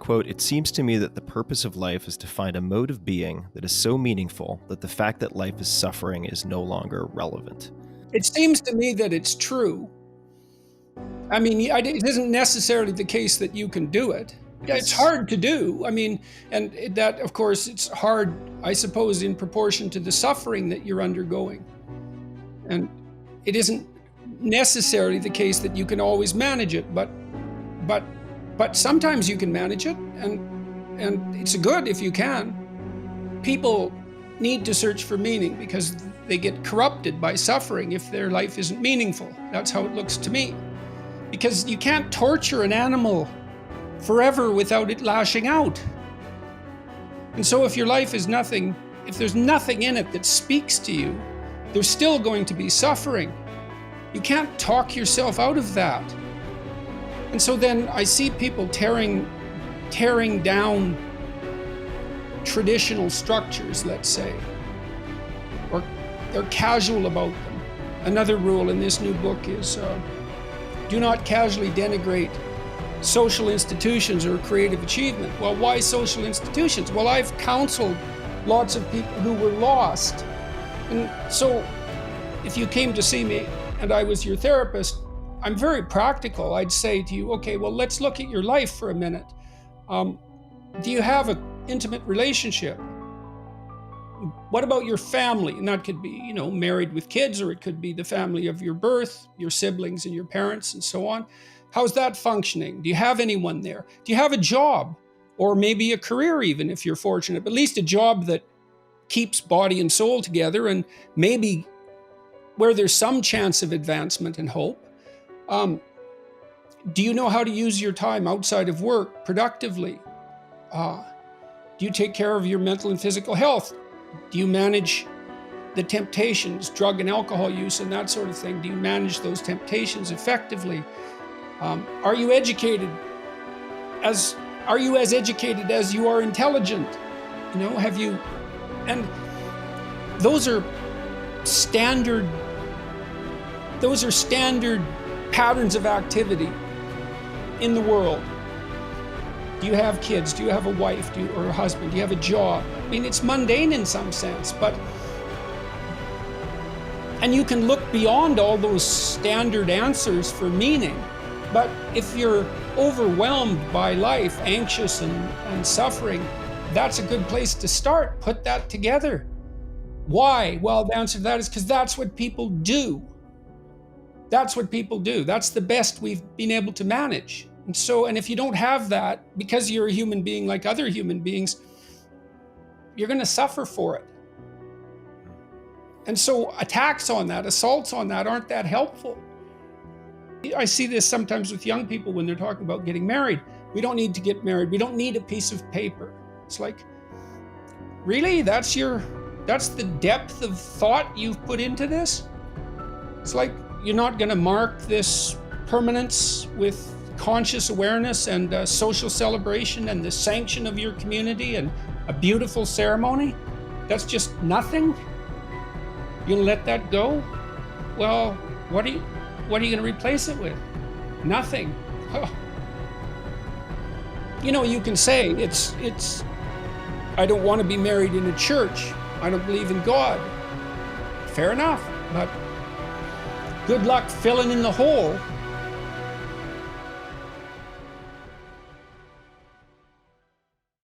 quote, "It seems to me that the purpose of life is to find a mode of being that is so meaningful that the fact that life is suffering is no longer relevant." It seems to me that it's true. I mean, it isn't necessarily the case that you can do it. Yeah, it's hard to do. I mean, and that, of course, it's hard, I suppose, in proportion to the suffering that you're undergoing. And it isn't necessarily the case that you can always manage it, but sometimes you can manage it, and it's good if you can. People need to search for meaning because they get corrupted by suffering if their life isn't meaningful. That's how it looks to me. Because you can't torture an animal forever without it lashing out. And so if your life is nothing, if there's nothing in it that speaks to you, there's still going to be suffering. You can't talk yourself out of that. And so then I see people tearing down traditional structures, let's say, or they're casual about them. Another rule in this new book is do not casually denigrate social institutions or creative achievement. Well, why social institutions? Well, I've counseled lots of people who were lost. And so if you came to see me and I was your therapist, I'm very practical. I'd say to you, okay, well, let's look at your life for a minute. Do you have an intimate relationship? What about your family? And that could be, married with kids, or it could be the family of your birth, your siblings and your parents and so on. How's that functioning? Do you have anyone there? Do you have a job? Or maybe a career even, if you're fortunate, but at least a job that keeps body and soul together, and maybe where there's some chance of advancement and hope. Do you know how to use your time outside of work productively? Do you take care of your mental and physical health? Do you manage the temptations, drug and alcohol use and that sort of thing? Do you manage those temptations effectively? Are you educated? Are you as educated as you are intelligent? Have you? And those are standard patterns of activity in the world. Do you have kids? Do you have a wife? Or a husband? Do you have a job? I mean, it's mundane in some sense, and you can look beyond all those standard answers for meaning. But if you're overwhelmed by life, anxious and suffering, that's a good place to start. Put that together. Why? Well, the answer to that is because that's what people do. That's what people do. That's the best we've been able to manage. And if you don't have that, because you're a human being like other human beings, you're going to suffer for it. And so attacks on that, assaults on that aren't that helpful. I see this sometimes with young people when they're talking about getting married. We don't need to get married. We don't need a piece of paper. It's like, really? That's the depth of thought you've put into this? It's like you're not going to mark this permanence with conscious awareness and social celebration and the sanction of your community and a beautiful ceremony? That's just nothing? You're gonna let that go? Well, what are you gonna replace it with? Nothing. Huh. You can say it's I don't want to be married in a church. I don't believe in God. Fair enough, but good luck filling in the hole